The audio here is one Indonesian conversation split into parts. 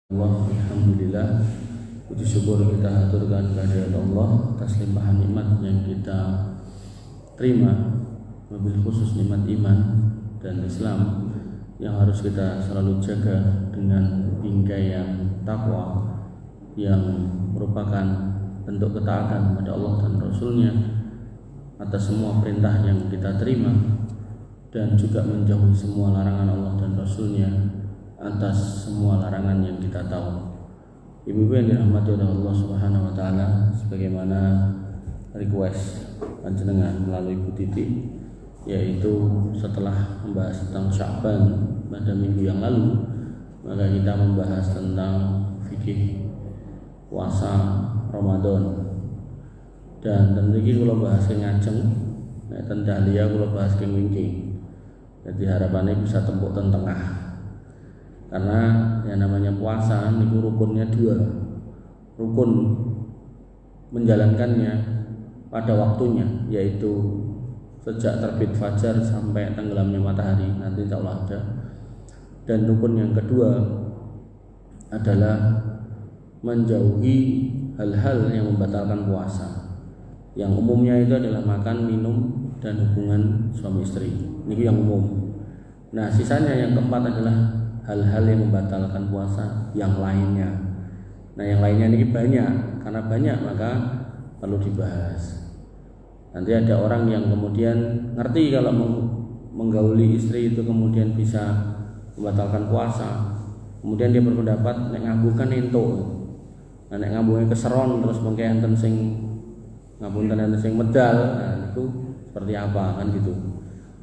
Allah, alhamdulillah, puji syukur kita haturkan kehadirat Allah atas limpahan nikmat yang kita terima, wabil khusus nikmat iman dan Islam yang harus kita selalu jaga dengan bingkai yang takwa, yang merupakan bentuk ketaatan kepada Allah dan Rasulnya atas semua perintah yang kita terima, dan juga menjauhi semua larangan Allah dan Rasulnya atas semua larangan yang kita tahu. Ibu-ibu yang dirahmati oleh Allah Subhanahu wa taala, sebagaimana request panjenengan melalui Bu Titi, yaitu setelah membahas tentang Sya'ban pada minggu yang lalu, maka kita membahas tentang fikih puasa Ramadan. Dan tentu iki kula bahas ke ngajeng, nek ten Dahlia kula bahas ke wingking. Jadi harapannya bisa tembok ten tengah. Karena yang namanya puasa niku rukunnya dua. Rukun menjalankannya pada waktunya, yaitu sejak terbit fajar sampai tenggelamnya matahari, nanti insyaallah ada. Dan rukun yang kedua adalah menjauhi hal-hal yang membatalkan puasa. Yang umumnya itu adalah makan, minum, dan hubungan suami istri. Ini yang umum. Nah, sisanya yang keempat adalah hal-hal yang membatalkan puasa yang lainnya. Nah, yang lainnya ini banyak. Karena banyak maka perlu dibahas. Nanti ada orang yang kemudian ngerti kalau menggauli istri itu kemudian bisa membatalkan puasa. Kemudian dia berpendapat nek ngabukan entuk. Nah, nek ngabungnya keseron terus mengke enten sing ngapunten enten sing medal. Nah, itu seperti apa kan gitu.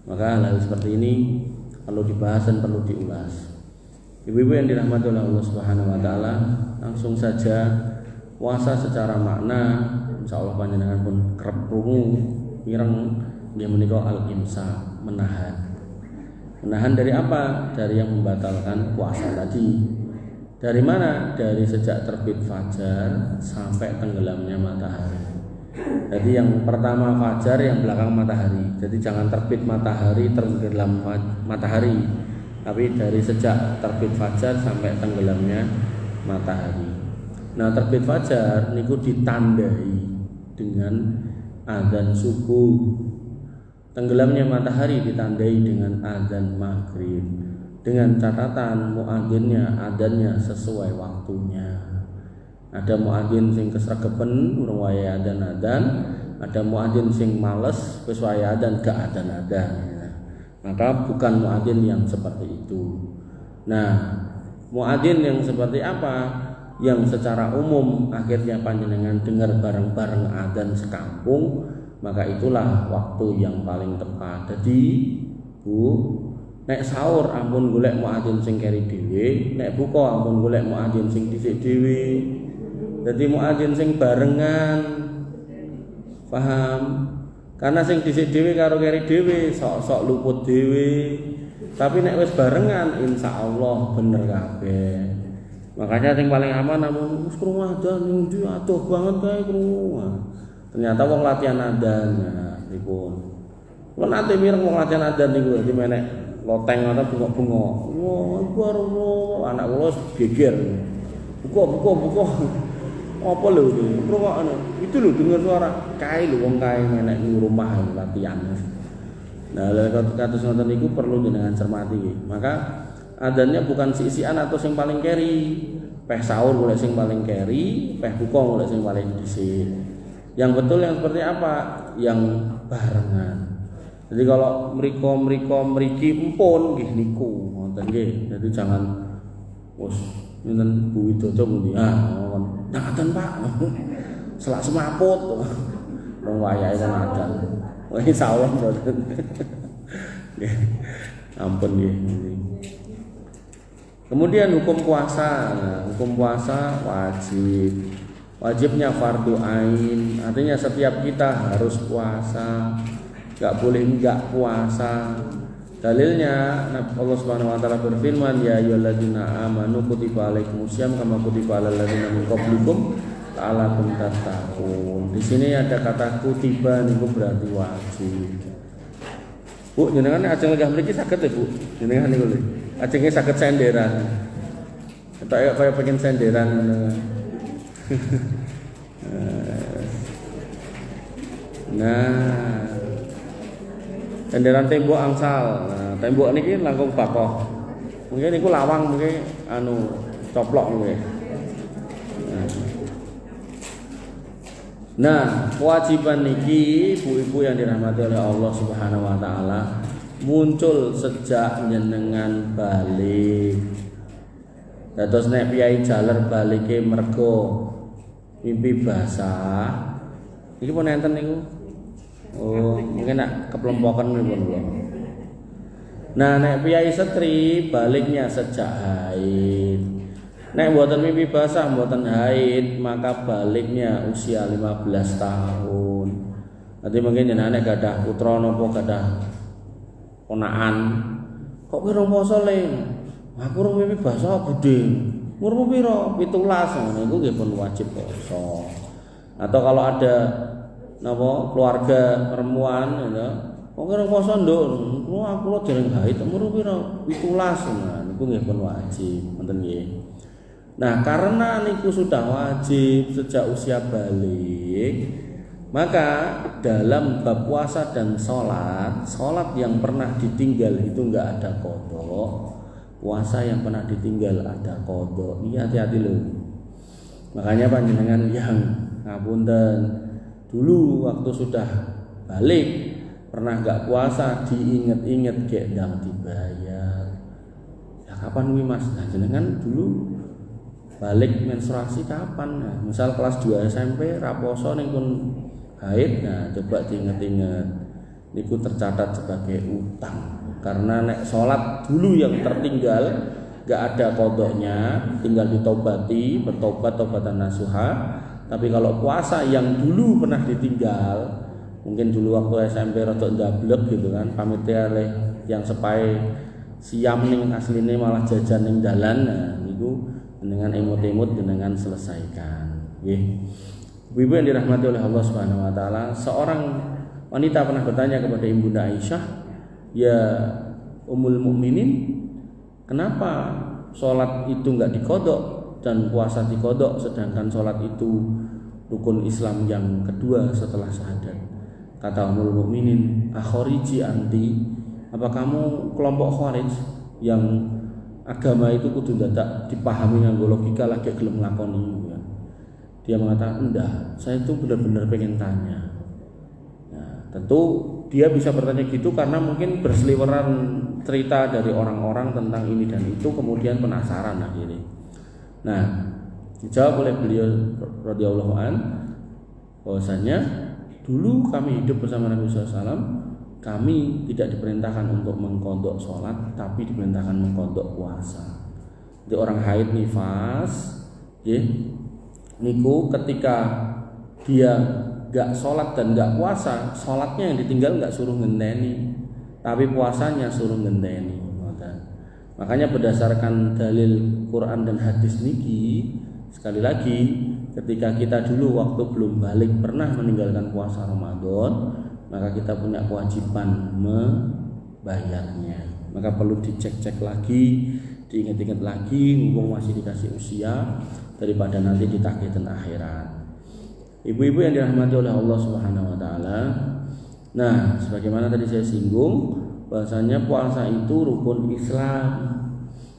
Maka hal seperti ini perlu dibahas dan perlu diulas. Ibu-ibu yang dirahmati oleh Allah Subhanahu wa taala, langsung saja puasa secara makna insyaallah panjenengan pun kerep krungu mireng nggih menika al-imsak, menahan. Menahan dari apa? Dari yang membatalkan puasa tadi. Dari mana? Dari sejak terbit fajar sampai tenggelamnya matahari. Jadi yang pertama fajar, yang belakang matahari. Jadi jangan terbit matahari, tenggelam matahari. Tapi dari sejak terbit fajar sampai tenggelamnya matahari. Nah, terbit fajar niku ditandai dengan azan subuh. Tenggelamnya matahari ditandai dengan azan maghrib. Dengan catatan muadzinnya adzannya sesuai waktunya. Ada muadzin sing kesregepen urung waya adzan-adzan, ada muadzin sing males wis waya adzan gak adzan-adzan. Maka bukan muadzin yang seperti itu. Nah, muadzin yang seperti apa? Yang secara umum akhirnya panjenengan dengar bareng-bareng adzan sekampung, maka itulah waktu yang paling tepat. Jadi, Bu, nek sahur ampun golek muadzin sing keri dhewe, nek buka ampun golek muadzin sing dhisik dhewe. Dadi muadzin sing barengan. Paham? Karena sing dhisik dhewe karo keri dhewe sok-sok luput dhewe. Tapi nek wis barengan insyaallah bener kabeh. Makanya sing paling aman namun wis krungu adzan ning ndi adoh banget kae krungu. Ternyata wong latihan adzan nah pripun. Kulo nate mireng wong latihan adzan niku dadi menek loteng atau bengok-bengok. Wah, baru anak kula geger. Buka. Apa lho itu? Rungokno. Itu lho dengar suara kae lho wong kae menek ning rumah latihan. Nah, kados ngoten niku perlu jenengan cermati. Maka adzannya bukan sisian atau sing paling keri. Peh sahur golek sing paling keri, peh buka golek sing paling dhisik. Yang betul yang seperti apa? Yang barengan. Jadi kalau mriki empun nggih niku ngoten nggih. Jadi jangan Minten Bu Widodo pundi? Nyatan Pak. Selak semaput. Wong wayahe kan adan. Wis insyaallah mboten. Nggih. Ampun nggih. Kemudian hukum puasa. Nah, hukum puasa wajib. Wajibnya fardu ain. Artinya setiap kita harus puasa. Enggak boleh enggak puasa. Dalilnya Allah Subhanahu wa taala berfirman, ya ayyuhalladzina amanu kutiba alaikumusiyam kama kutiba alal ladzina min qablikum la'allakum tattaqun. Di sini ada kata kutiba niku berarti wajib. Bu, jenengan ajeng lenggah mriki saged lho, Bu. Jenengan niku lho. Ajenge saged senderan. Kayak pengen senderan. Nah, senderan tembok angsal. Nah, tembok niki langkung bakoh. Mungkin niku lawang mungkin coplok mungkin. Nah, kewajiban niki ibu-ibu yang dirahmati oleh Allah Subhanahu wa taala muncul sejak jenengan balik. Dados nek piyai jaler balike mergo mimpi basah. Iki pun enten niku. Oh, mungkin nak keplompokan pripun kula. Nah, nek piyai setri baliknya sejak haid. Nek mboten mimpi basah, mboten haid, maka baliknya usia 15 tahun. Nanti mungkin jenengan nek gadah putra napa gadah ponakan, kok pira poso le? Aku rung mimpi basah budhe. Umur pira? 17. Ngono iku nggih pun wajib poso. Atau kalau ada napa keluarga perempuan ya, kok kira poso nduk, aku lho dereng haid umur pira? 17. Nah, niku nggih pun wajib, ngoten nggih. Nah, karena niku sudah wajib sejak usia balik, maka dalam bab puasa dan sholat yang pernah ditinggal itu enggak ada qadha. Puasa yang pernah ditinggal ada qadha. Ini hati-hati loh. Makanya panjenengan yang ngapunten dulu waktu sudah balik pernah enggak puasa diinget-inget gek ndang dibayar. Ya kapan kuwi Mas? Nah, jenengan dulu balik menstruasi kapan? Nah, misal kelas 2 SMP raposo ning pun haid, nah coba diinget-inget. Niku tercatat sebagai utang. Karena nek sholat dulu yang tertinggal gak ada qadhanya, tinggal ditobati, bertobat tobatan nasuha. Tapi kalau puasa yang dulu pernah ditinggal, mungkin dulu waktu SMP rada ndablek gitu kan, pamit oleh yang sepai siam ning asline malah jajan ning dalan. Nah, niku dengan emot-emot dengan selesaikan. Ibu-ibu yang dirahmati oleh Allah Subhanahu wa taala, seorang wanita pernah bertanya kepada Ibunda Aisyah, "Ya Ummul Mukminin, kenapa sholat itu enggak dikodok dan puasa dikodok, sedangkan sholat itu rukun Islam yang kedua setelah syahadat?" Kata Ummul Mukminin, "Akhariji anti, apa kamu kelompok kharij yang agama itu kudu dadak dipahami nganggo logika lagi gelem nglakoni ya." Dia mengatakan, "Enggak, saya itu benar-benar pengen tanya." Nah, tentu dia bisa bertanya gitu karena mungkin berseliweran cerita dari orang-orang tentang ini dan itu, kemudian penasaran akhirnya. Nah, dijawab oleh beliau radhiyallahu an bahwasanya dulu kami hidup bersama Nabi SAW, kami tidak diperintahkan untuk mengkodok sholat, tapi diperintahkan mengkodok puasa. Jadi orang haid nifas, ya, niku ketika dia gak sholat dan gak puasa, sholatnya yang ditinggal gak suruh ngenteni, tapi puasanya suruh ngenteni. Makanya berdasarkan dalil Quran dan hadis niki, sekali lagi ketika kita dulu waktu belum balik pernah meninggalkan puasa Ramadan, maka kita punya kewajiban membayarnya. Maka perlu dicek-cek lagi, diingat-ingat lagi, mumpung masih dikasih usia, daripada nanti ditagihkan akhirat. Ibu-ibu yang dirahmati oleh Allah Subhanahu wa taala. Nah, sebagaimana tadi saya singgung, bahasanya puasa itu rukun Islam.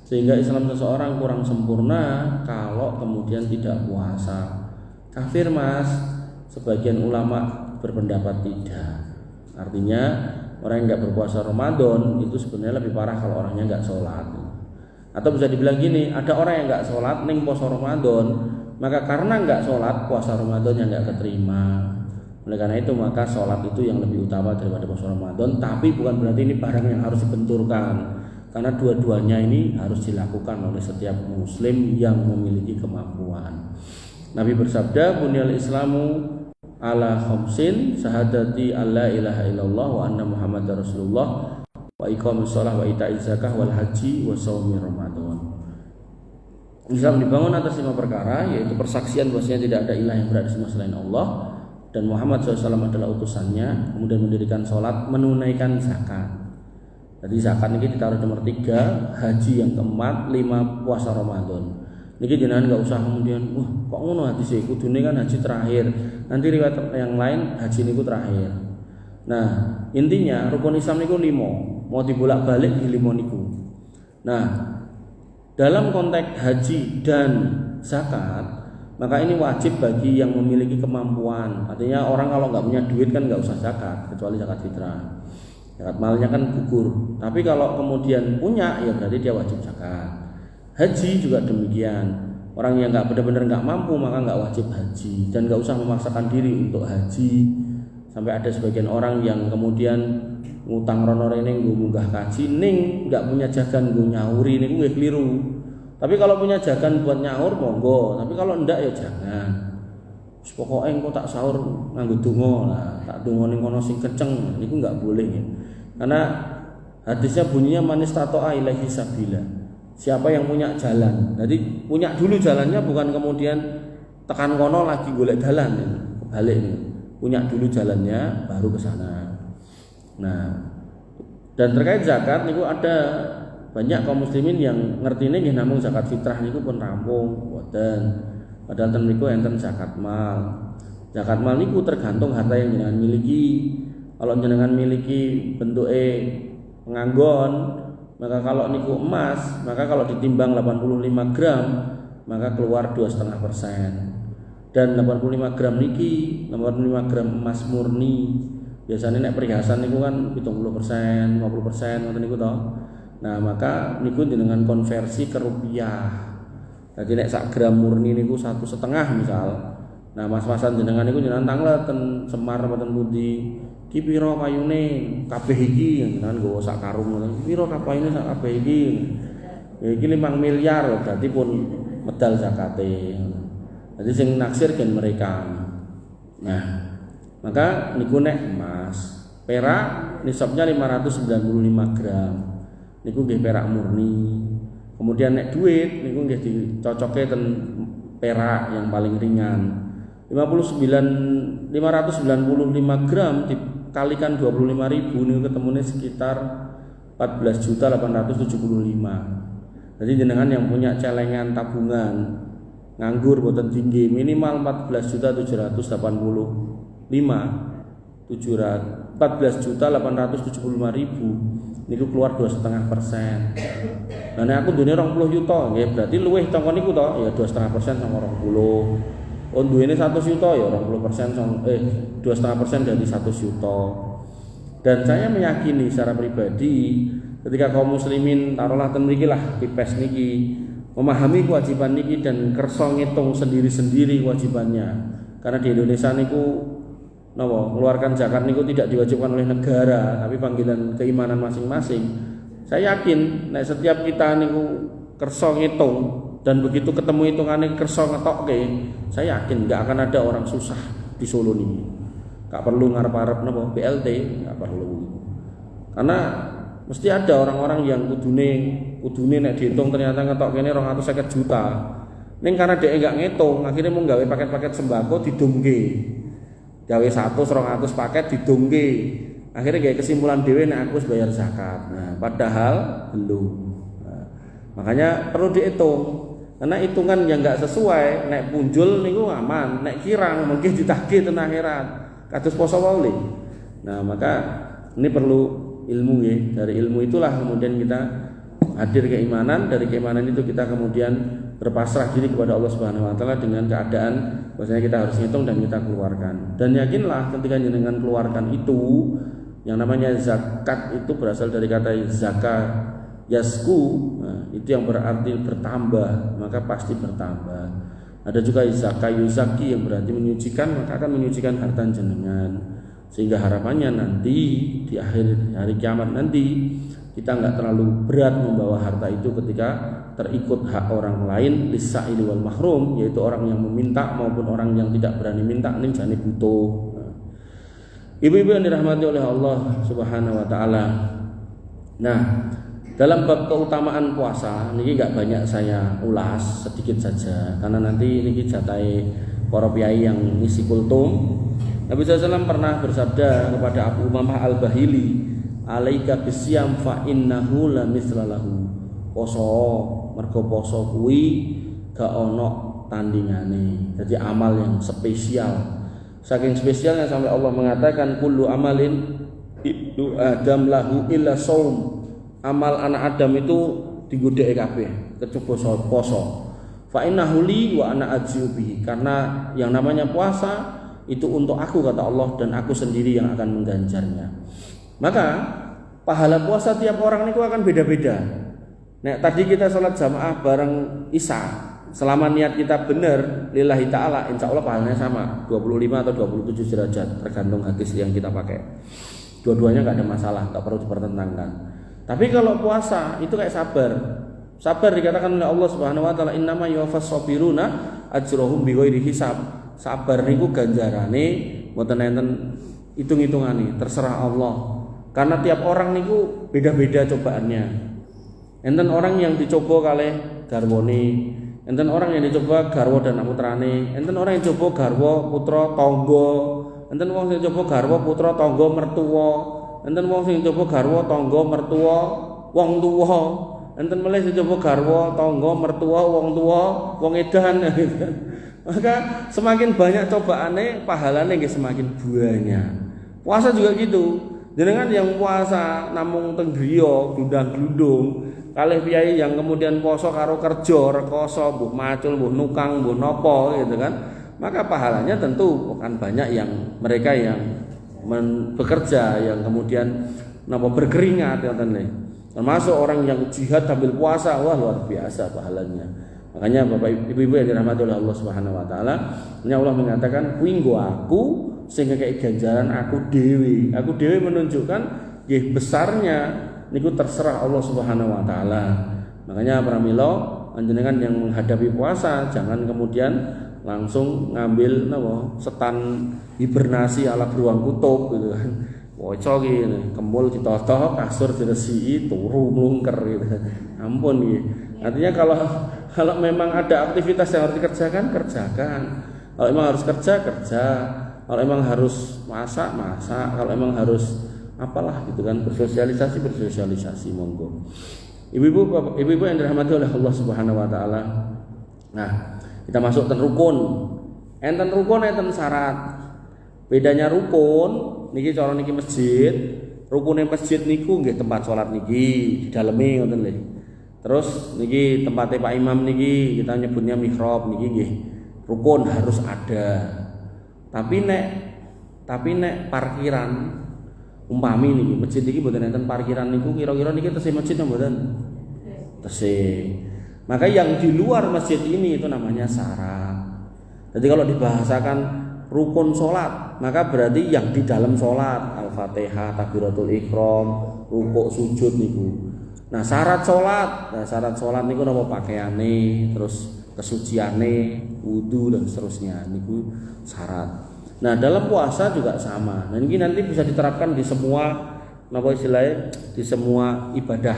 Sehingga Islam seseorang kurang sempurna kalau kemudian tidak puasa. Kafir, Mas. Sebagian ulama berpendapat tidak. Artinya orang yang nggak berpuasa Ramadan itu sebenarnya lebih parah kalau orangnya nggak sholat. Atau bisa dibilang gini, ada orang yang nggak sholat ning puasa Ramadan, maka karena nggak sholat puasa Ramadannya nggak keterima. Oleh karena itu maka sholat itu yang lebih utama daripada puasa Ramadan. Tapi bukan berarti ini barang yang harus dibenturkan, karena dua-duanya ini harus dilakukan oleh setiap muslim yang memiliki kemampuan. Nabi bersabda, "Bunyal Islamu ala khamsin, syahadati alla ilaha illallah wa anna muhammadar rasulullah wa iqamis shalah wa ita'iz zakah wal haji wa shaumi ramadan." Islam dibangun atas 5 perkara, yaitu persaksian bahwasanya tidak ada ilah yang berada di selain Allah dan Muhammad SAW adalah utusannya, kemudian mendirikan sholat, menunaikan zakat. Jadi zakat ini ditaruh nomor 3, haji yang keempat, 5 puasa Ramadan. Niki jenengan enggak usah kemudian wah kok ngono hadis e, kudune kan haji terakhir. Nanti riwayat yang lain haji niku terakhir. Nah, intinya rukun Islam niku 5, mau dibolak-balik di 5 niku. Nah, dalam konteks haji dan zakat, maka ini wajib bagi yang memiliki kemampuan. Artinya orang kalau nggak punya duit kan nggak usah zakat, kecuali zakat fitrah. Zakat malnya kan gugur. Tapi kalau kemudian punya, ya berarti dia wajib zakat. Haji juga demikian. Orang yang nggak benar-benar nggak mampu maka nggak wajib haji dan nggak usah memaksakan diri untuk haji. Sampai ada sebagian orang yang kemudian ngutang rono rene nggo munggah kaji ning nggak punya jagan nggo nyauri niku nggih keliru. Tapi kalau punya jagan buat nyaur monggo, tapi kalau ndak ya jangan. Wis pokoke engko tak sahur nganggo donga lah, tak donga ning kono sing kenceng, niku enggak boleh ya. Karena hadisnya bunyinya manis tato'a ilaihi sabila. Siapa yang punya jalan. Jadi punya dulu jalannya, bukan kemudian tekan kono lagi golek dalan ya. Kebalik nih. Punya dulu jalannya baru ke sana. Nah, dan terkait zakat niku ada banyak kaum muslimin yang ngertine nggih namung zakat fitrah niku pun rampung boten. Padahal ten niku enten zakat mal. Zakat mal niku tergantung harta yang jenengan miliki. Kalau jenengan miliki bentuke penganggon, maka kalau niku emas, maka kalau ditimbang 85 gram, maka keluar 2,5%. Dan 85 gram niki, 85 gram emas murni. Biasanya nek perhiasan niku kan 70%, 50% ngoten niku to. Nah, maka niku dengan konversi ke rupiah. Jadi nek sak gram murni niku 1,5 misal. Nah, mas-masan jenengan niku jenengan tanglet ten Semar mboten pundi. Ki pira payune kabeh iki jenengan nggawa sak karung ngoten. Pira payune sak kabeh iki? Ya iki 5 miliar berarti pun medal zakate. Jadi sing naksir gen mereka. Nah, maka niku nek emas, perak nisabnya 595 gram. Niku nggih perak murni. Kemudian nek duit niku nggih dicocoke ten perak yang paling ringan. 595 gram dikalikan 25.000 niku ketemune sekitar 14.875. Jadi jenengan yang punya celengan tabungan nganggur boten tinggi minimal 14.875.000 niku keluar 2,5%. Nah, aku duwe 20 juta, nggih berarti luwih tongko niku to, ya 2,5% sama 20. Oh duwene 100 juta ya 20% 2,5% dari 100 juta. Dan saya meyakini secara pribadi ketika kaum muslimin taruhlah ten mriki lah pipes niki memahami kewajiban niki dan kersa ngitung sendiri-sendiri kewajibannya. Karena di Indonesia niku napa mengeluarkan zakat niku tidak diwajibkan oleh negara, tapi panggilan keimanan masing-masing. Saya yakin nek setiap kita niku kersa ngitung dan begitu ketemu hitungane kersa ngetokke, saya yakin enggak akan ada orang susah di Solo niki. Enggak perlu ngarep-arep napa BLT, enggak perlu. Karena mesti ada orang-orang yang kudune nek dihitung ternyata ngetok kene 250 juta. Ning karena dhek enggak ngitung, akhirnya mau gawe paket-paket sembako didongke. Gawe 100-200 paket didongke. Akhirnya gawe kesimpulan dhewe nek aku wis bayar zakat. Nah, padahal belum. Nah, makanya perlu dihitung. Karena hitungan yang enggak sesuai nek punjul niku aman, nek kirang mungkin ditagih ten akhirat. Kados poso wae. Nah, maka ini perlu ilmu ya. Dari ilmu itulah kemudian kita hadir keimanan, dari keimanan itu kita kemudian berpasrah diri kepada Allah Subhanahu wa taala dengan keadaan bahwasanya kita harus hitung dan kita keluarkan. Dan yakinlah ketika jenengan keluarkan itu yang namanya zakat itu berasal dari kata zakat yasku, nah, itu yang berarti bertambah, maka pasti bertambah. Ada juga zakat yuzaki yang berarti menyucikan, maka akan menyucikan harta jenengan. Sehingga harapannya nanti di akhir hari kiamat nanti kita enggak terlalu berat membawa harta itu ketika terikut hak orang lain lisaili wal mahrum, yaitu orang yang meminta maupun orang yang tidak berani minta ning jane butuh. Ibu-ibu yang dirahmati oleh Allah Subhanahu wa taala. Nah, dalam bab keutamaan puasa niki enggak banyak saya ulas, sedikit saja karena nanti niki jatahe para piyai yang ngisi kultum. Nabi SAW pernah bersabda kepada Abu Umamah Al-Bahili, "Alaika bisyam fa innahu la mislalahu." Poso, mergo poso kuwi gak ono tandingane. Jadi amal yang spesial. Saking spesialnya sampai Allah mengatakan kullu amalin ibnu Adam lahu illa shaum. Amal anak Adam itu digodheki kabeh kecuali poso. Fa innahu li wa ana ajzu bihi. Karena yang namanya puasa itu untuk aku kata Allah dan aku sendiri yang akan mengganjarnya. Maka pahala puasa tiap orang itu akan beda-beda. Nah, tadi kita sholat jamaah bareng Isya, selama niat kita benar lillahi ta'ala, insya Allah pahalanya sama 25 atau 27 derajat tergantung hadis yang kita pakai. Dua-duanya gak ada masalah, gak perlu dipertentangkan. Tapi kalau puasa itu kayak sabar. Sabar dikatakan oleh Allah Subhanahu wa taala innama yuwaffas sabiruna ajrahum bighairi hisab. Sabar niku ganjarane mboten enten hitung-hitungane, terserah Allah. Karena tiap orang niku beda-beda cobaannya. Enten orang yang dicoba kalih garwane, enten orang yang dicoba garwa dan putrane, enten orang yang coba garwa putra tangga, enten wong sing coba garwa putra tangga mertua, enten wong sing coba garwa tangga mertua wong tuwa, enten melih sing coba garwa tangga mertua wong tuwa wong edan. Maka semakin banyak cobaannya pahalanya nggih semakin banyak. Puasa juga gitu. Jenengan yang puasa namung teng griya glundang-glundung kalih piyai yang kemudian poso karo kerja rekoso mbuh macul mbuh nukang mbuh napa gitu kan, maka pahalanya tentu akan banyak yang mereka yang bekerja yang kemudian napa berkeringat ngoten nggih. Termasuk orang yang jihad sambil puasa, wah luar biasa pahalanya. Makanya Bapak Ibu yang dirahmati oleh Allah Subhanahu wa taala, Allah mengatakan kuwi nggo aku sing ngekeki ganjaran aku dhewe. Aku dhewe menunjukkan nggih besarnya niku terserah Allah Subhanahu wa taala. Makanya pramila panjenengan yang menghadapi puasa jangan kemudian langsung ngambil napa setan hibernasi ala beruang kutub gitu kan. Waca iki kemul ditoto, kasur diresiki, turu mlungker gitu. Ampun nggih. Artinya kalau memang ada aktivitas yang harus dikerjakan, kerjakan. Kalau memang harus kerja, kerja. Kalau memang harus masak, masak. Kalau memang harus apalah gitu kan, bersosialisasi monggo. Ibu-ibu yang dirahmati oleh Allah Subhanahu wa taala. Nah, kita masuk ke rukun. Enten rukun enten syarat. Bedanya rukun niki cara niki masjid, rukune masjid niku nggih tempat salat niki di daleme ngoten lho. Terus niki tempatnya Pak Imam niki kita nyebutnya mihrab niki nggih rukun harus ada. Tapi nek parkiran umpami niki masjid niki mboten enten parkiran niku kira-kira niki tesih masjid mboten? Tesih. Maka yang di luar masjid ini itu namanya syarat. Jadi kalau dibahasakan rukun sholat, maka berarti yang di dalam sholat, Al-Fatihah, Takbiratul Ihram, rukuk, sujud niku. Nah syarat sholat niku napa pakaiane, terus kesuciane, wudu dan seterusnya niku syarat. Nah dalam puasa juga sama. Nah ini nanti bisa diterapkan di semua napa istilahnya di semua ibadah.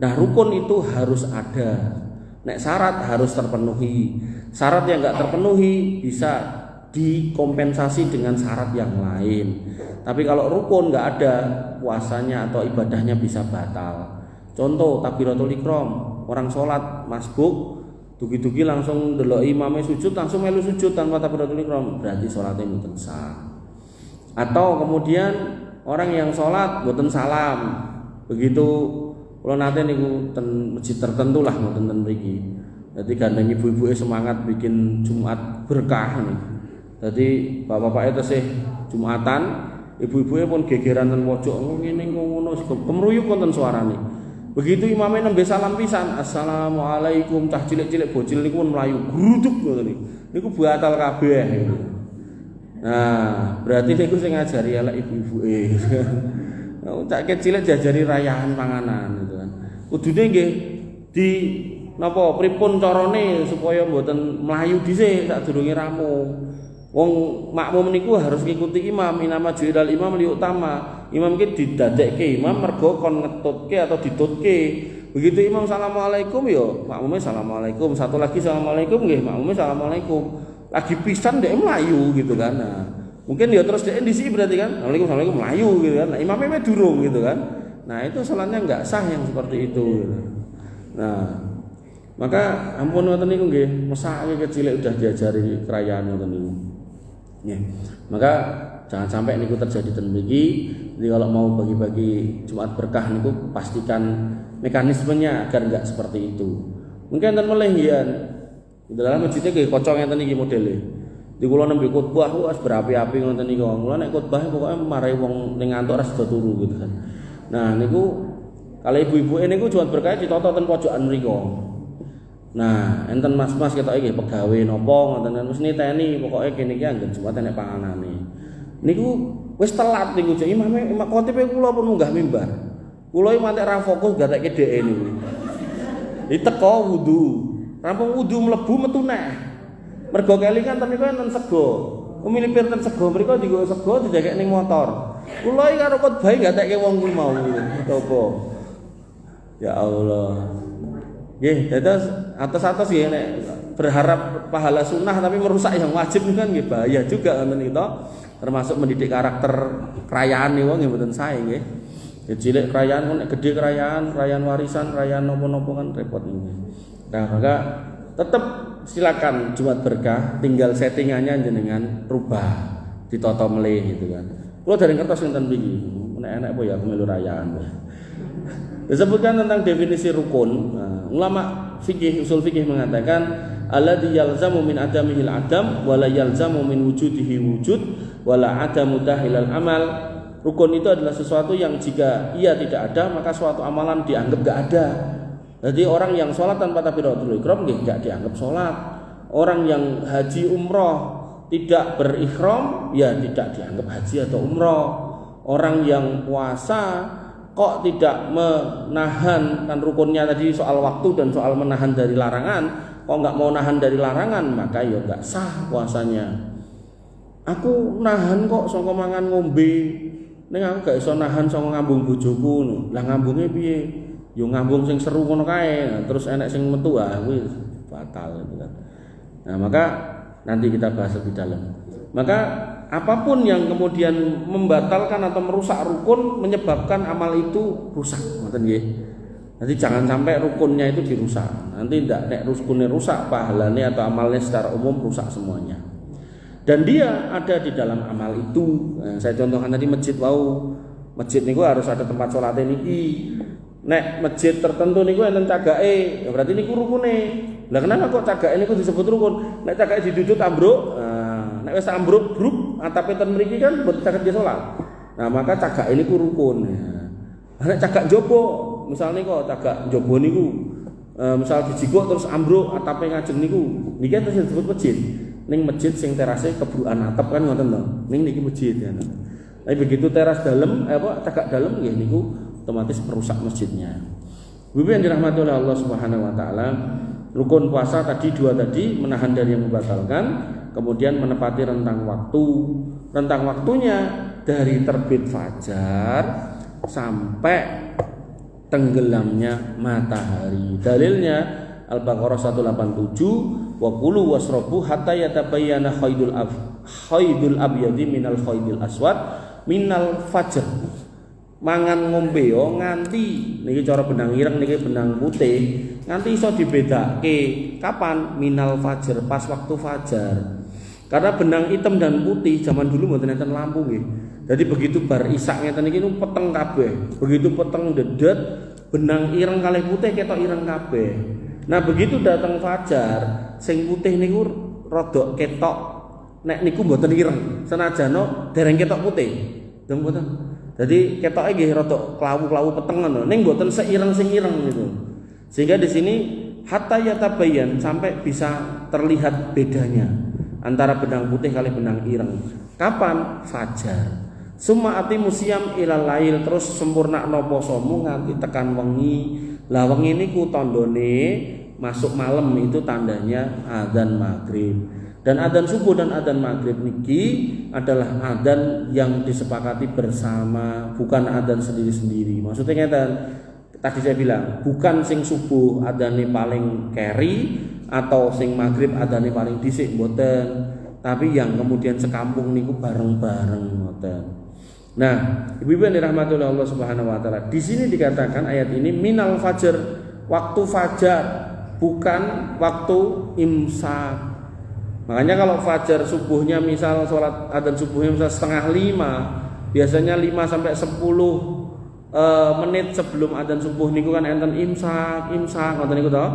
Nah rukun itu harus ada. Nek syarat harus terpenuhi. Syarat yang enggak terpenuhi bisa dikompensasi dengan syarat yang lain. Tapi kalau rukun enggak ada, puasanya atau ibadahnya bisa batal. Contoh takbiratul ihram, orang sholat masbuk, dugi-dugi langsung delok imame sujud langsung melu sujud tanpa takbiratul ihram, berarti sholatnya mboten sah. Atau kemudian orang yang sholat mboten salam. Begitu kula nate niku ten masjid tertentu lah mboten ten mriki. Dadi gandeng ibu-ibu semangat bikin Jumat berkah niku. Dadi bapak-bapake tesih Jumatan, ibu-ibuke pun gegeran ten pojok ngene ngono kemruyuk wonten suarane. Begitu imame nembe salam pisan, assalamualaikum, cah cilik-cilik bocil niku pun mlayu gruduk ngoten niku. Niku batal kabeh niku. Nah, berarti niku sing ngajari elek ibu-ibuke. Cak kecil jajari rayahan panganan gitu kan. Kudune nggih di napa pripun carane supaya mboten mlayu dhisik sadurunge rampung. Wong makmum niku harus ngikuti imam, inama ju'ilal imam liutama. Imam ki didadekke imam mergo kon ngetutke atau ditutke. Begitu imam assalamualaikum yo makmume assalamualaikum, satu lagi assalamualaikum nggih makmume assalamualaikum. Lagi pisan dhek mlayu gitu kan. Nah, mungkin dia terus di sini berarti kan Assalamualaikum melayu gitu kan. Nah imamnya durung gitu kan. Nah itu salatnya enggak sah yang seperti itu gitu. Nah Maka ampun ngoten niku nggih, mesake kecil udah diajari kerayaan ngoten niku. Nggih. Maka jangan sampai niku terjadi ten mriki. Jadi kalau mau bagi-bagi Jumat berkah niku pastikan mekanismenya agar enggak seperti itu. Mungkin enten meleh yen di dalam masjidnya nggih kocok ngeten iki modele. Di kula nembe khotbah wis berapi-api ngoten niku. Kula nek khotbah pokoke marahi wong ning ngantuk ora sida turu gitu kan. Nah niku kalau ibu-ibu niku Jumat berkah ditata ten pojokan mriku. Nah, enten mas-mas ketok iki pegawe napa ngoten kan mesti niteni pokoke kene iki anggen Jumat enek panganane. Niku wis telat niku jek imam khotib kula pun munggah mimbar. Kula iki mantek ra fokus gatekke dheke niku. Teko wudu. Rampung wudu mlebu metu neh. Mergo kelingan ten niku enten sego. Umilipir ten sego mriku dienggo sego didekek ning motor. Kula iki karo khotbah gatekke wong kuwi mau apa. Ya Allah. Nggih, dados atos-atos ya nek berharap pahala sunnah tapi merusak yang wajib kan nggih bahaya juga ngoten iki to. Termasuk mendidik karakter kerayaan niku nggih mboten sae nggih. Cilik kerayaan nek gede kerayaan warisan, kerayaan napa-napa kan repot nggih. Nah, maka tetap silakan Jumat berkah, tinggal settingannya jenengan rubah, ditata melih gitu kan. Kula dereng kertos ngenten mriki. Nek enak apa ya melu rayaan. Disebutkan tentang definisi rukun. Nah, ulama fikih usul fikih mengatakan alladzi yalzamu min adamihil adam wala yalzamu min wujudihi wujud wala adamu dahilal amal. Rukun itu adalah sesuatu yang jika ia tidak ada maka suatu amalan dianggap enggak ada. Jadi orang yang sholat tanpa takbiratul ihram enggak dianggap sholat. Orang yang haji umroh tidak berikhram ya tidak dianggap haji atau umroh. Orang yang puasa kok tidak menahan kan rukunnya tadi soal waktu dan soal menahan dari larangan, kok nggak mau nahan dari larangan maka ya nggak sah puasanya. Aku nahan kok saka mangan ngombe, ning aku gak iso nahan saka ngambung bojoku. Lah ngambunge piye? Yo ngambung sing seru ngono kae, terus enek sing metu kuwi batal gitu kan. Nah, maka nanti kita bahas lebih dalam. Maka apapun yang kemudian membatalkan atau merusak rukun menyebabkan amal itu rusak, ngoten nggih. Nanti jangan sampai rukunnya itu dirusak. Nanti ndak nek rukunnya rusak, pahalanya atau amalnya secara umum rusak semuanya. Dan dia ada di dalam amal itu. Nah, saya contohkan tadi masjid wau. Masjid niku harus ada tempat salate niki. Nek masjid tertentu niku enten cagake, ya berarti niku rukune. Lah kenapa kok cagake niku disebut rukun? Nek cagake didudut ambruk, nek wis ambruk bruk atape ten mriki kan mboten saged salat. Nah, maka cagak ini ku rukun. Nek cagak jopo, misalnya kok cagak jopo niku misal dijikuk terus ambruk atape ngajeng niku, niki terus disebut masjid. Ning masjid sing terase kebrukan atap kan ngoten to. Ning niki masjid ya. Tapi begitu teras dalam cagak dalam nggih niku otomatis merusak masjidnya. Ibu yang dirahmati oleh Allah Subhanahu wa taala, rukun puasa tadi dua tadi menahan dari yang membatalkan, kemudian menepati rentang waktu. Rentang waktunya dari terbit fajar sampai tenggelamnya matahari. Dalilnya Al-Baqarah 187, wa kulu wasrabu hatta yatabayyana khaydul abyadi minal khaydil aswad minal fajr. Mangan ngombe yo nganti niki cara benang ireng niki benang putih nganti iso dibedake kapan minal fajar pas waktu fajar. Karena benang hitam dan putih zaman dulu mboten enten lampu nggih. Jadi begitu bar isak ngeten iki peteng kabeh. Begitu peteng dedet benang ireng kalih putih ketok ireng kabeh. Nah begitu datang fajar sing putih niku rada ketok nek niku mboten ireng senajano dereng ketok putih. Dong mboten. Jadi ketoke nggih rada klawu-klawu petengan ning mboten seireng sing ireng gitu. Sehingga di sini hatta yatabayyan sampai bisa terlihat bedanya antara benang putih kali benang ireng. Kapan? Fajar. Summa ati musiam ilal lail terus sempurnakno posomu nganti tekan wengi. Lah wengi niku tandane masuk malam itu tandanya adzan maghrib. Dan adzan subuh dan adzan maghrib niki adalah adzan yang disepakati bersama, bukan adzan sendiri-sendiri. Maksudnya ngeten, tadi saya bilang bukan sing subuh adzane paling carry atau sing maghrib adzane paling dhisik mboten, tapi yang kemudian sekampung niku bareng-bareng mboten. Nah, ibu-ibu yang dirahmati oleh Allah Subhanahu wa taala, di sini dikatakan ayat ini minal fajr, waktu fajar. bukan waktu imsak. Makanya kalau fajar subuhnya misal sholat adzan subuhnya misal 4:30, biasanya 5 sampai 10 menit sebelum adzan subuh niku kan enten imsak ngoten niku toh.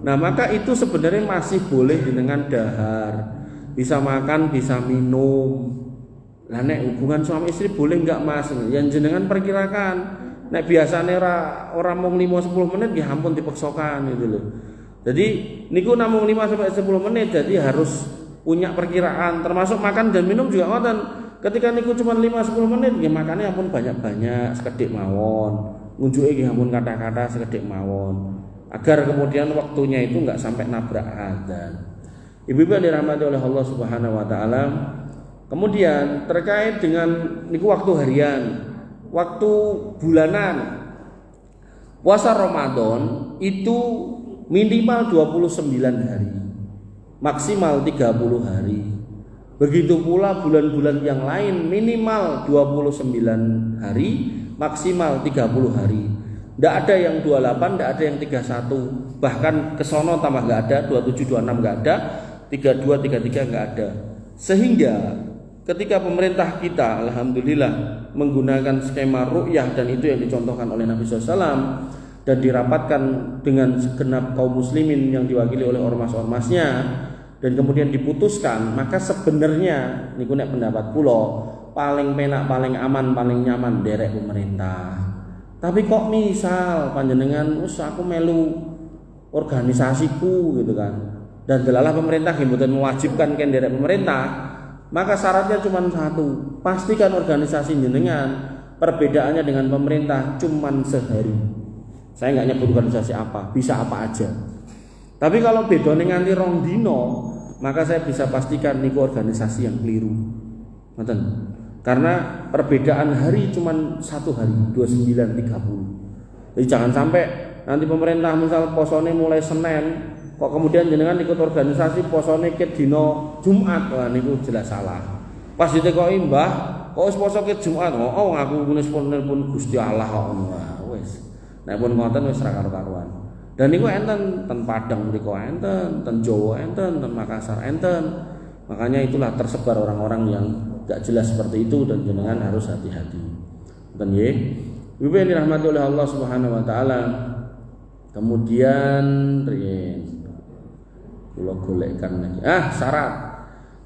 Nah, maka itu sebenarnya masih boleh dengan dahar. Bisa makan, bisa minum. Lah nek hubungan suami istri boleh enggak Mas? Yang jenengan perkirakan. Nek biasanya orang mung 5-10 menit ya ampun dipeksokan gitu loh. Jadi niku namung 5 sampai 10 menit, jadi harus punya perkiraan. Termasuk makan dan minum juga ngoten. Ketika niku cuma 5-10 menit ya makannya ampun banyak-banyak sekedhik mawon. Ngunjuke nggih ampun kata-kata sekedhik mawon. Agar kemudian waktunya itu enggak sampai nabrak adzan. Ibu-ibu yang dirahmati oleh Allah Subhanahu wa taala. Kemudian terkait dengan niku waktu harian, waktu bulanan. Puasa Ramadan itu minimal 29 hari, maksimal 30 hari. Begitu pula bulan-bulan yang lain minimal 29 hari, maksimal 30 hari. Tidak ada yang 28, tidak ada yang 31. Bahkan kesono tambah nggak ada, 27, 26 nggak ada, 32, 33 nggak ada. Sehingga ketika pemerintah kita alhamdulillah menggunakan skema ru'yah, dan itu yang dicontohkan oleh Nabi SAW dan dirapatkan dengan segenap kaum muslimin yang diwakili oleh ormas-ormasnya, dan kemudian diputuskan, maka sebenarnya niku nek pendapat kula paling penak, paling aman, paling nyaman derek pemerintah. Tapi kok misal panjenengan wis aku melu organisasiku gitu kan, dan delalah pemerintah mboten mewajibkan ken derek pemerintah, maka syaratnya cuma satu, pastikan organisasi jenengan perbedaannya dengan pemerintah cuma sehari. Saya nggak nyebut organisasi apa, bisa apa aja. Tapi kalau bedone nganti 2 dino, maka saya bisa pastikan niku organisasi yang keliru. Ngoten. Karena perbedaan hari cuma 1 hari, 29, 30. Jadi jangan sampai nanti pemerintah misal posone mulai Senin, kok kemudian jenengan ikut organisasi posone ke dino Jumat, wah niku jelas salah. Pas ditekoki Mbah, kok wis poso ke Jumat, oh ngaku nulis pun Gusti Allah kok wis. Nek pun ngoten wis ra karo-karuan. Dan niku enten ten Padang mriku enten, ten Jawa enten, ten Makassar enten. Makanya itulah tersebar orang-orang yang gak jelas seperti itu, dan jenengan harus hati-hati. Ngoten nggih. Ibu yang dirahmati oleh Allah Subhanahu wa taala. Kemudian kula golekkan lagi.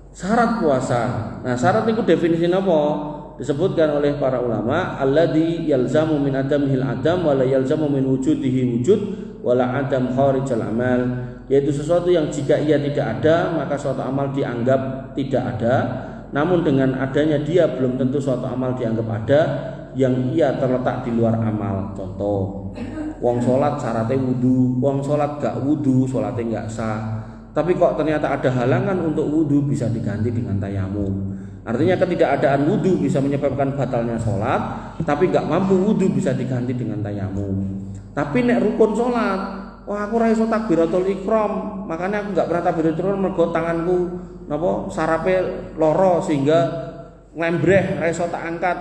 Syarat puasa. Nah, syarat niku definisine apa? Disebutkan oleh para ulama, alladzi yalzamu min adamihil adam wa la yalzamu min wujudihi wujud wa la adam kharijal amal, yaitu sesuatu yang jika ia tidak ada maka suatu amal dianggap tidak ada, namun dengan adanya dia belum tentu suatu amal dianggap ada yang ia terletak di luar amal. Contoh, wong salat syaratnya wudu, wong salat gak wudu salatnya gak sah. Tapi kok ternyata ada halangan untuk wudu, bisa diganti dengan tayamum. Artinya ketidakadaan wudu bisa menyebabkan batalnya sholat, tapi gak mampu wudu bisa diganti dengan tayamum. Tapi nek rukun sholat, wah aku ra iso takbiratul ikram, makanya aku gak pernah takbiratul ikram mergo tanganku napa sarape loro sehingga ngembreh ra iso tak angkat.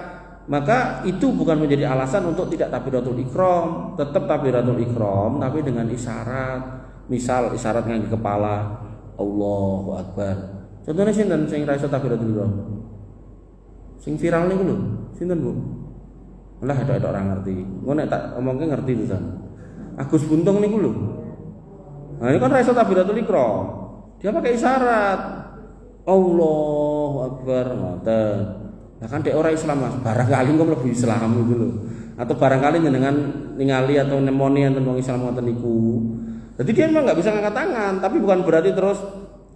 Maka itu bukan menjadi alasan untuk tidak takbiratul ikram, tetap takbiratul ikram tapi dengan isyarat. Misal isyarat ngangge kepala, Allahu Akbar. Contohnya sinten sing ra iso takbiratul ihram? Sing viral niku lho, sinten Bu? Lah ada orang ngerti. Engko nek tak omongke ngerti pisan. Agus Buntung niku lho. Nah, ini kan ra iso takbiratul ihram. Dia pakai isyarat. Allahu Akbar ngoten. Lah kan dek ora Islam Mas, barangkali engko mlebu Islam niku lho. Atau barangkali jenengan ningali atau nemoni enten wong Islam ngoten niku. Jadi dia memang nggak bisa ngangkat tangan, tapi bukan berarti terus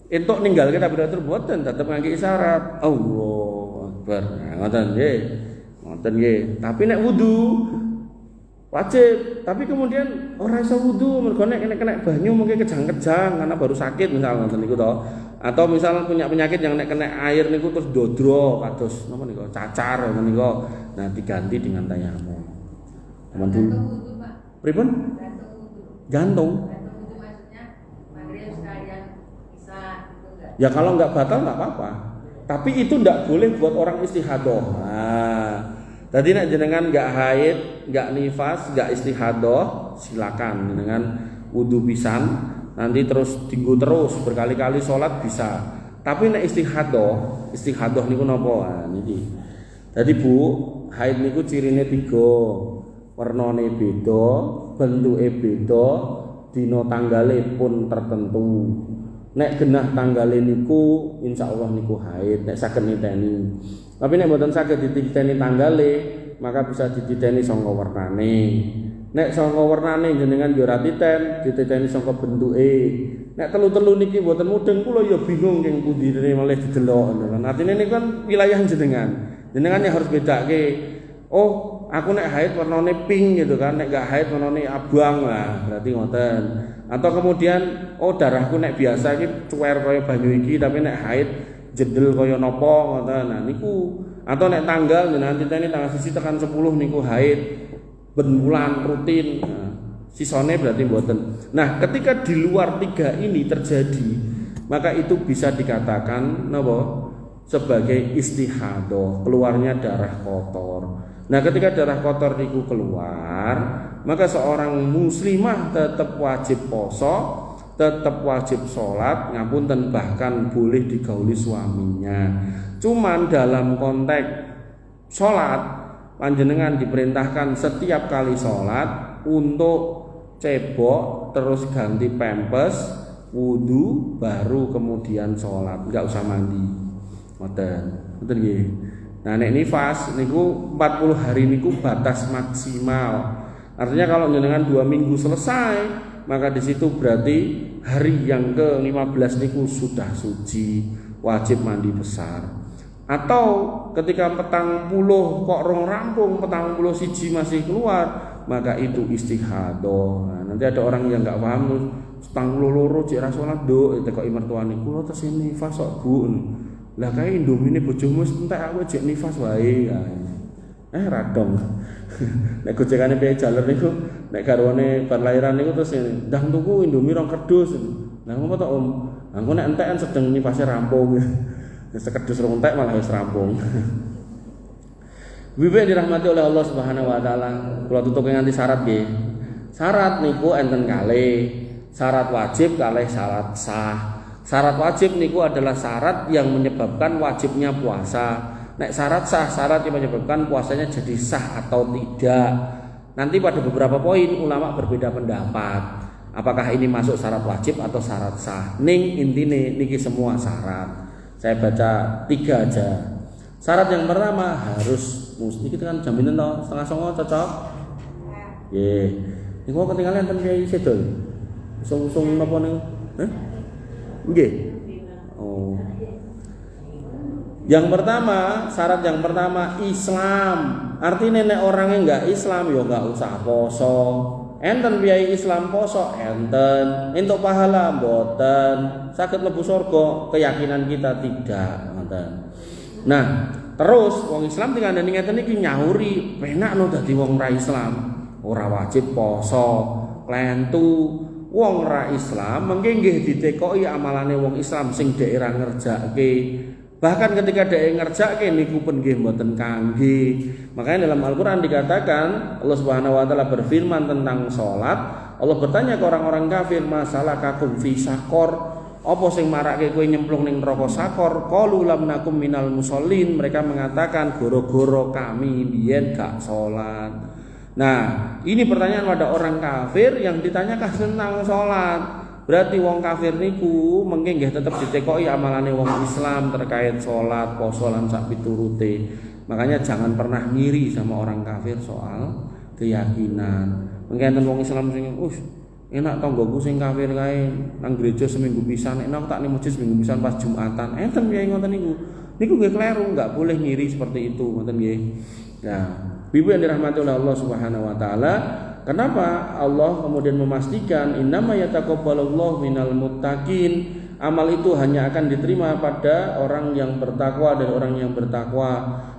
entuk ninggal kita berarti mboten, tetep ngangge isyarat. Allahu Akbar. Ngoten nggih. Ngoten nggih. Tapi nek wudu wajib, tapi kemudian ora iso wudu mergo nek kena banyu mungkin kejang-kejang karena baru sakit misalnya ngoten niku to. Atau misal punya penyakit yang nek kena air niku terus dodro kados napa niku cacar ngoten niku. Nah diganti dengan tayamum. Aman dulu. Pripun? Gantung. Ya kalau nggak batal nggak apa-apa. Tapi itu nggak boleh buat orang istihadoh. Nah, tadi nek jenengan nggak haid, nggak nifas, nggak istihadoh, silakan dengan wudu pisan. nanti terus dinggo terus berkali-kali sholat bisa. Tapi nek istihadah niku napa? Niki. Dadi Bu, haid niku cirine 3. Warnane beda, bentuke beda, dina tanggale pun tertentu. Nek genah tanggale niku insyaallah niku haid, nek saged niteni. Tapi nek mboten saged dititeni tanggale, maka bisa dititeni saka warnane. Nek saka warnane jenengan yo ora dititeni saka bentuke. Nek telu-telu niki mboten mudeng kula ya bingung keng pundi malih didelok ngono. Artine niku kan wilayah jenengan. Jenengan yang harus bedake. Oh, aku nek haid warnane pink gitu kan, nek gak haid warnane abang lah, berarti ngoten. Atau kemudian oh darahku nek biasa iki cuwer kaya banyu iki tapi nek haid jedel kaya napa ngoten. Nah niku atau nek tanggal jenengan titeni tanggal 1 tekan 10 niku haid ben bulan rutin. Nah, sisone berarti mboten. Nah, ketika di luar 3 ini terjadi, maka itu bisa dikatakan napa? Sebagai istihadah, keluarnya darah kotor. Nah, ketika darah kotor niku keluar, maka seorang muslimah tetap wajib poso, tetap wajib sholat, ngapunten bahkan boleh digauli suaminya. Cuman dalam konteks sholat, panjenengan diperintahkan setiap kali sholat untuk cebok terus ganti pempes, wudu, baru kemudian sholat, nggak usah mandi. Ngoten nggih. Nah nek nifas niku 40 hari niku batas maksimal. Artinya kalau jenengan 2 minggu selesai, maka di situ berarti hari yang ke-15 niku sudah suci, wajib mandi besar. Atau ketika petang puluh kok rong rampung, petang puluh siji masih keluar, maka itu istihadah. Nah, nanti ada orang yang nggak paham tuh, petang puluh loro cek ra salat nduk, teko mertuane kula tes nifas kok Bu. Lah kae indomine bojomu wis entek aku jek nifas wae. Radong. Nek gojekane piye jaler niku, nek garwane bar lahiran niku terus ndang tuku indomie rong kerdus. Lah ngopo to Om? Aku nek entek kan sedeng nifase rampung. Sekedus rong entek malah wis rampung. Wiwit dirahmati oleh Allah Subhanahu wa taala. Kula tutuk nganti syarat nggih. Syarat niku enten kalih. Syarat wajib kalih syarat sah. Syarat wajib niku adalah syarat yang menyebabkan wajibnya puasa. Nek syarat sah, syarat yang menyebabkan puasanya jadi sah atau tidak. Nanti pada beberapa poin ulama berbeda pendapat. Apakah ini masuk syarat wajib atau syarat sah? Ning intine niki semua syarat. Saya baca 3 aja. Syarat yang pertama harus niki kan jaminan to, 8:30 cocok. Nggih. Niku ketinggalan ten Kyai Sedol. Usung-usung napa niku? Nggih. Oh. Yang pertama, syarat yang pertama Islam. Artinya nek orangnya enggak Islam ya enggak usah poso. Enten biaya Islam poso, enten. Entuk pahala mboten. Saged mlebu surga, keyakinan kita tidak, ngoten. Nah, terus wong Islam tinggal ndene ngeten iki nyauri, penak no dadi wong ra Islam. Ora wajib poso, klentu. Wong ra Islam mengke nggih ditekoki amalane wong Islam sing dhek ora ngerjakke. Bahkan ketika dhek ngerjakke niku pun nggih mboten kangge. Makanya dalam Al-Qur'an dikatakan Allah Subhanahu wa taala berfirman tentang salat. Allah bertanya ke orang-orang kafir, "Masalakakum fi saqor?" Apa sing marake kowe nyemplung ning neraka sakor? Qalu lam nakum minal musallin. Mereka mengatakan goro-goro kami biyen gak salat. Nah, ini pertanyaan pada orang kafir yang ditanyakan tentang sholat. Berarti wong kafir niku mengke nggih tetep ditekoki amalane wong Islam terkait sholat, poso lan sak piturute. Makanya jangan pernah ngiri sama orang kafir soal keyakinan. Mengke enten wong Islam sing enak tanggoku sing kafir kae nang gereja seminggu pisan, enak tak ning masjid seminggu pisan pas Jumatan. Enten piye ngoten niku. Niku nggih kleru, enggak boleh ngiri seperti itu, ngoten nggih. Nah, Ibu yang dirahmati oleh Allah Subhanahu wa taala, kenapa Allah kemudian memastikan innama yataqabbalullahu minal muttaqin? Amal itu hanya akan diterima pada orang yang bertakwa dan orang yang bertakwa.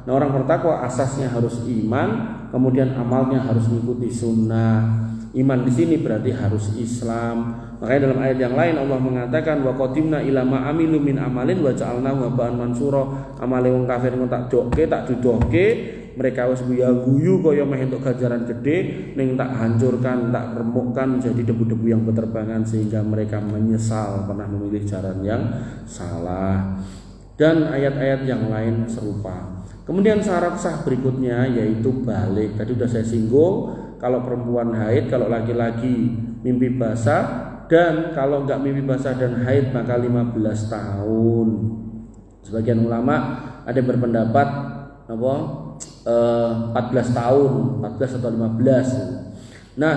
Nah, orang bertakwa asasnya harus iman, kemudian amalnya harus mengikuti sunnah. Iman di sini berarti harus Islam. Makanya dalam ayat yang lain Allah mengatakan wa qadimna ila ma amilu min amalin wa ja'alnahu haba'an mansura. Amale wong kafir tak doke, tak dudohke, mereka wis guyu kaya meh entuk ganjaran gede ning tak hancurkan, tak remukkan jadi debu-debu yang berterbangan sehingga mereka menyesal pernah memilih jalan yang salah. Dan ayat-ayat yang lain serupa. Kemudian syarat sah berikutnya yaitu balik. Tadi sudah saya singgung, kalau perempuan haid, kalau laki-laki mimpi basah, dan kalau enggak mimpi basah dan haid maka 15 tahun. Sebagian ulama ada yang berpendapat 14 tahun, 14 atau 15. Nah,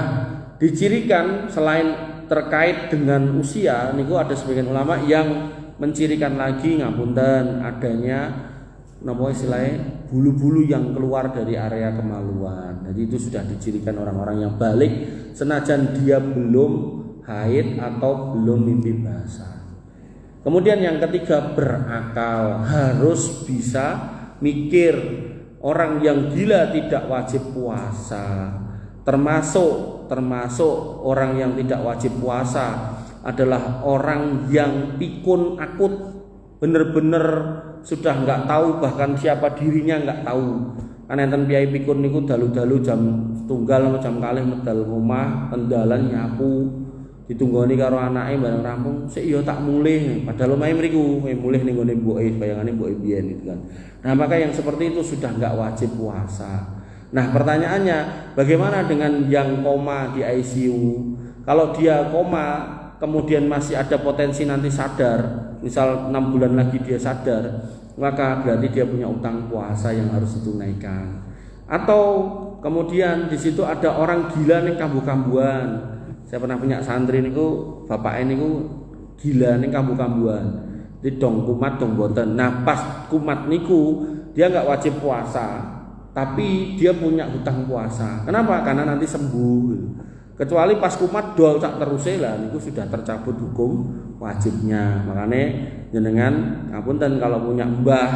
dicirikan selain terkait dengan usia niku ada sebagian ulama yang mencirikan lagi ngapunten adanya napa istilahnya bulu-bulu yang keluar dari area kemaluan. Jadi itu sudah dicirikan orang-orang yang balik senajan dia belum haid atau belum mimpi basah. Kemudian yang ketiga berakal, harus bisa mikir. Orang yang gila tidak wajib puasa. Termasuk orang yang tidak wajib puasa adalah orang yang pikun akut, bener-bener sudah nggak tahu bahkan siapa dirinya nggak tahu. Kan enten piyai pikun niku dalu-dalu jam tunggal jam kalih medal omah pendalan nyapu ditunggoni karo anake bareng rampung sik ya tak mulih padahal omahe mriku mulih ning gone mboke bayangane mboke biyen gitu kan. Nah, maka yang seperti itu sudah nggak wajib puasa. Nah, pertanyaannya bagaimana dengan yang koma di ICU? Kalau dia koma kemudian masih ada potensi nanti sadar, misal 6 bulan lagi dia sadar, maka berarti dia punya utang puasa yang harus ditunaikan. Atau kemudian di situ ada orang gila ning kambu-kambuan. Saya pernah punya santri niku, bapaknya niku gila ning kambu-kambuan. Di dong kumat dong boten. Nah, pas kumat niku dia nggak wajib puasa, tapi dia punya hutang puasa. Kenapa? Karena nanti sembuh. Kecuali pas kumat dol sak teruse lah niku sudah tercabut hukum wajibnya. Makanya jenengan ngapunten kalau punya mbah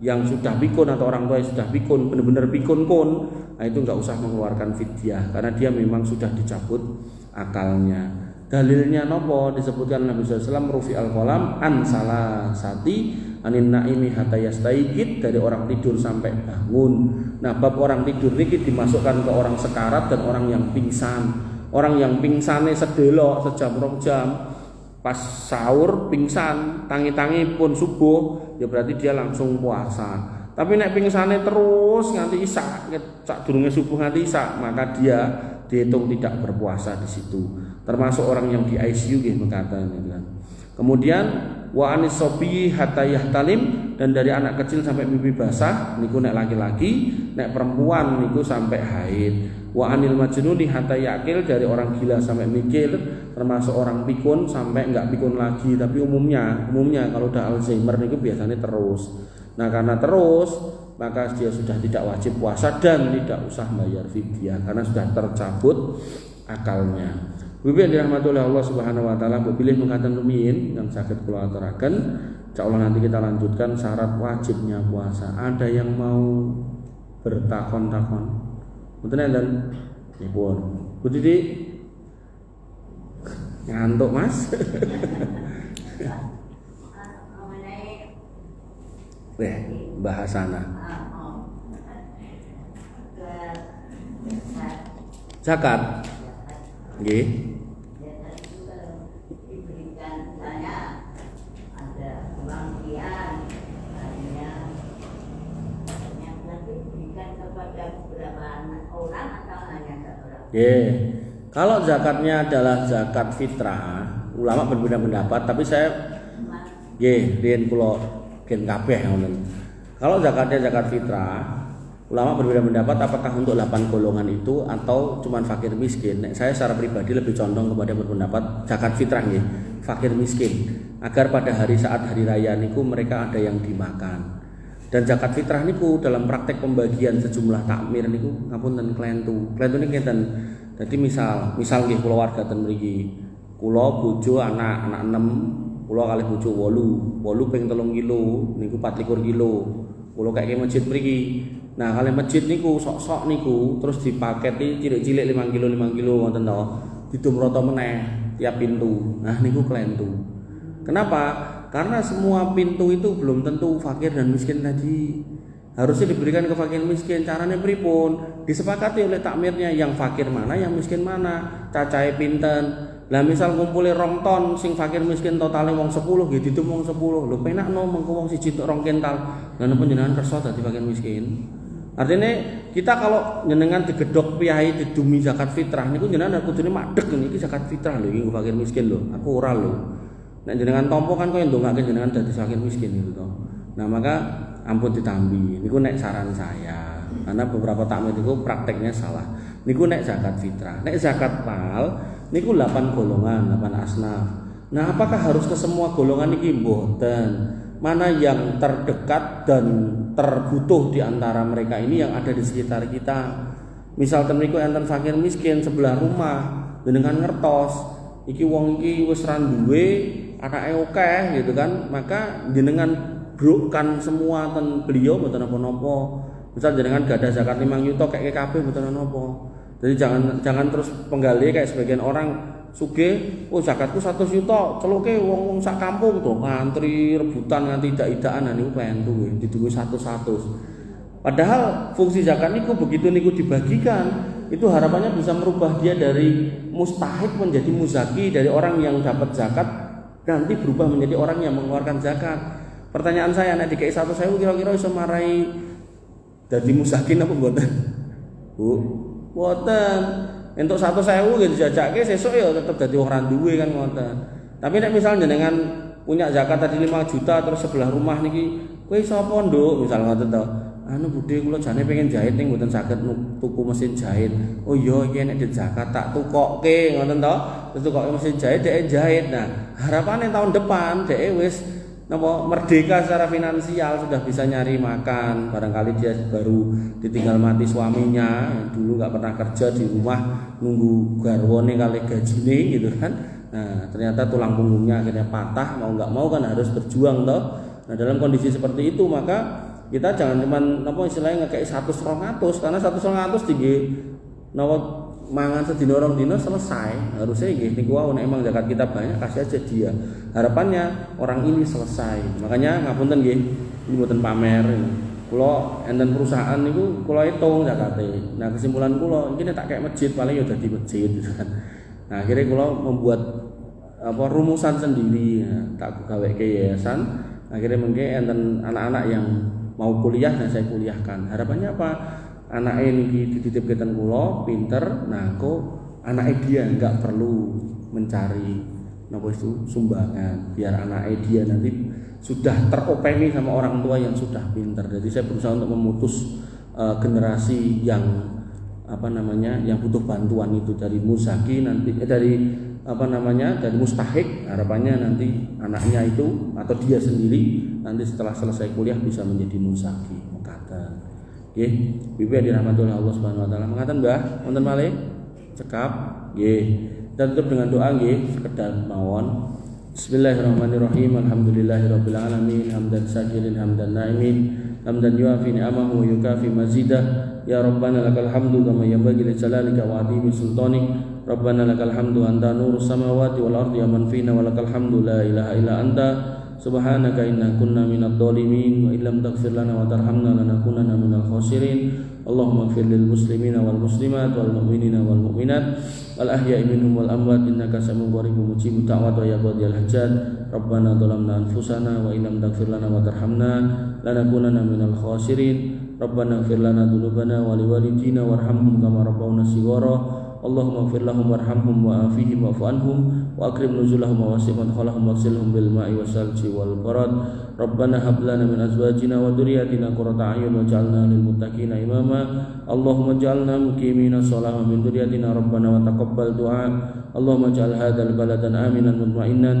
yang sudah pikun atau orang tua yang sudah pikun, benar-benar pikun kun, nah itu enggak usah mengeluarkan fidyah karena dia memang sudah dicabut akalnya. Dalilnya nopo disebutkan Nabi SAW rufi al-qalam an salasati anin naimi hatta yastaigid, dari orang tidur sampai bangun. Nah, bab orang tidur niki dimasukkan ke orang sekarat dan orang yang pingsan. Orang yang pingsannya sedelok sejam 2 jam pas sahur pingsan, tangi-tangi pun subuh, ya berarti dia langsung puasa. Tapi nek pingsannya terus nganti isya, sak durunge subuh nganti isya, maka dia dihitung tidak berpuasa di situ. Termasuk orang yang di ICU nggih mekaten kan. Kemudian wa anis sobi hatta yahtalim, dan dari anak kecil sampai mimpi basah niku nek laki-laki, nek perempuan niku sampai haid. Wa anil majnuni hatta yakil, dari orang gila sampai mikir, termasuk orang pikun sampai enggak pikun lagi. Tapi umumnya kalau udah Alzheimer niku biasanya terus. Nah, karena terus maka dia sudah tidak wajib puasa dan tidak usah bayar fidyah karena sudah tercabut akalnya. Bibi yang dirahmati oleh Allah Subhanahu wa taala, pilih mengatakan rumiyin yang sakit kula aturaken. Insyaallah nanti kita lanjutkan syarat wajibnya puasa. Ada yang mau bertakon-takon? Mboten enten? Nipun. Bu Titi ngantuk, Mas. Bahasana. Zakat. Nggih. Kalau zakatnya adalah zakat fitrah, ulama berbeda pendapat, tapi saya riyen kula gen kabeh ngoten. Kalau zakatnya zakat fitrah, ulama berbeda pendapat apakah untuk 8 golongan itu atau cuma fakir miskin. Saya secara pribadi lebih condong kepada berpendapat zakat fitrah nggih, fakir miskin, agar pada saat hari raya niku mereka ada yang dimakan. Dan zakat fitrah niku dalam praktek pembagian sejumlah takmir niku ngapunten klentu. Klentu niki ngeten. Jadi misal nggih kula warga ten mriki. Kula bojo anak 6, kula kalih bojo 8 ping 3 kilo niku 24 kilo. Kula kake masjid mriki. Nah, kalih masjid niku sok-sok niku terus dipaketi cilik-cilik 5 kilo ngoten to. Didumrata meneh tiap pintu. Nah, niku klentu. Kenapa? Karena semua pintu itu belum tentu fakir dan miskin tadi. harusnya diberikan ke fakir miskin. Caranya pripun? Disepakati oleh takmirnya, yang fakir mana, yang miskin mana, cacahe pinten. Lah misal kumpule 2 ton sing fakir miskin totale wong 10 nggih ditum wong 10. Lho penakno mengko wong siji tok 2 kental. Lah napa jenengan kersa dadi fakir miskin? Artinya kita kalau jenengan digedhok piyai didumi zakat fitrah niku jenengan kudune madheg niki zakat fitrah lho iki fakir miskin lho. Aku ora lho. Nek jenengan tampa kan koyo ndongake jenengan dadi fakir miskin gitu toh. Nah, maka ampun ditambi. Niku nek saran saya. Karena beberapa takmir itu prakteknya salah. Niku nek zakat fitrah. Nek zakat mal niku 8 golongan, 8 asnaf. Nah, apakah harus ke semua golongan niki? Mboten. Mana yang terdekat dan terbutuh di antara mereka ini yang ada di sekitar kita. Misal ten niku enten fakir miskin sebelah rumah, dengan ngertos iki wong iki wis ra duwe, anake akeh gitu kan, maka jenengan brokkan semua ten beliau mboten napa-napa. Misal jenengan gak ada zakat 5 juta kayak kabeh mboten napa. Jadi jangan terus penggali kayak sebagian orang sugih, oh zakatku 100 juta, celuke wong-wong sak kampung to ngantri rebutan nganti idak-idakan niku pentu diduwe 100. Padahal fungsi zakat niku begitu niku dibagikan, itu harapannya bisa merubah dia dari mustahik menjadi muzaki, dari orang yang dapat zakat nanti berubah menjadi orang yang mengeluarkan zakat. Pertanyaan saya, nek dikei 100.000 kira-kira iso marai dadi muzaki napa mboten? Bu, mboten. Entuk 100.000 gitu dijajake sesuk ya tetep dadi wong ra duwe kan ngoten. Tapi nek misal jenengan punya zakat tadi 5 juta terus sebelah rumah niki, kowe sapa, Nduk? Misal ngoten to. Anu budhe kula jane pengen jahit ning mboten saged tuku mesin jahit. Oh iya iki nek zakat tak tukokke ngoten to. Terus tukokke mesin jahit dhek jahit. Nah, harapane tahun depan dhek wis napa merdeka secara finansial, sudah bisa nyari makan. Barangkali dia baru ditinggal mati suaminya, dulu nggak pernah kerja di rumah nunggu garwone kali gajine gitu kan. Nah ternyata tulang punggungnya akhirnya patah, mau nggak mau kan harus berjuang toh. Nah dalam kondisi seperti itu maka kita jangan cuman napa istilahnya ngekei 100-200, karena 100-200 tinggi napa mangan sedina rong dina selesai. Harusnya nggih niku wae nek emang zakat kita banyak kasih aja dia. Harapannya orang ini selesai. Makanya ngapunten nggih, ini mboten pamer. Kula enten perusahaan niku kula hitung zakate. Nah, kesimpulan kula iki nek tak kek masjid paling ya dadi masjid gitu kan. Nah, akhirnya kula membuat rumusan sendiri, ya, tak gaweke yayasan. Akhirnya mungkin enten anak-anak yang mau kuliah dan saya kuliahkan. Harapannya apa? Anak ini dititipkan kula pinter, nah kok anak dia nggak perlu mencari napa itu sumbangan, biar anak dia nanti sudah teropeni sama orang tua yang sudah pinter. Jadi saya berusaha untuk memutus generasi yang yang butuh bantuan itu dari muzaki nanti dari dari mustahik. Harapannya nanti anaknya itu atau dia sendiri nanti setelah selesai kuliah bisa menjadi muzaki. Kata nggih, bibi dirahmati oleh Allah Subhanahu wa taala. Mangkaten Mbah, wonten malih cekap nggih. Dan tutup dengan doa nggih, sekedar mawon. Bismillahirrahmanirrahim. Alhamdulillahirabbil alamin. Hamdan syakirin hamdan naimin. Hamdan yuafi ni'amahu wa yukafi mazidah. Ya Rabbana lakal hamdu kama yanbaghi li jalalika wa 'azimi sultanik. Rabbana lakal hamdu anta nurus samawati wal ardi wa man fina wa lakal hamdu la ilaha illa anta. Subhanaka inna kunna minadh dhalimin wa illam taghfir lana wa tarhamna lanakunanna minal khasirin. Allahumma ighfir lil muslimina wal muslimat wal mu'minina wal mu'minat wal ahya'i minhum wal amwat innaka sami'un qaribun mujibud da'wat wa ya qadiyal hajat. Rabbana dhalamna anfusana wa illam taghfir lana wa tarhamna lanakunanna minal khasirin. Rabbana ighfir lana dzunubana wa liwalidina warhamhum kama rabbawna shighara. Allahumma ighfir lahum warhamhum wa afihim wa'fu anhum wa akrim nuzulahum wa wasi' madkhalahum waghsilhum bil ma'i wasalji wal barad. Rabbana hab lana min azwajina wa dhurriyyatina qurrata a'yun waj'alna lil muttaqina imama. Allahumma ij'alna muqimina shalah min dhurriyyatina rabbana wa taqabbal du'a. Allahumma ij'al hadzal baladan aminan mutma'innan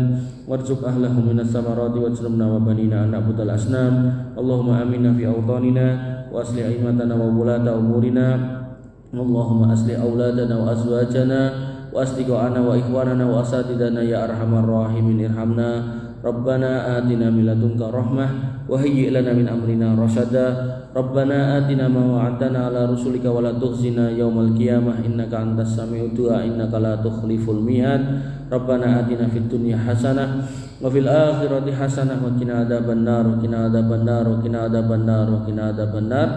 warzuq ahlahu minas samarati waj'alna wa banina an na'budal asnam. Allahumma aminna fi awtanina wa aslih a'immatana wa wulata umurina. Allahumma asli auladana wa azwajana wa asdiqana wa ikhwanana wa asatidana ya arhamar rahimin irhamna. Rabbana atina min ladunka rahmah wa hayyi' lana min amrina rasyada. Rabbana atina ma wa'adtana ala rusulika wa la tukhzina yaumal qiyamah innaka antas sami'ud du'a innaka la tukhliful mi'ad. Rabbana atina fid dunya hasanah wa fil akhirati hasanah wa qina adzabannar wa qina adzabannar wa qina adzabannar wa qina adzabannar.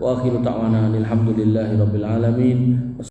Wa akhiru ta'wana alhamdulillahi rabbil alamin.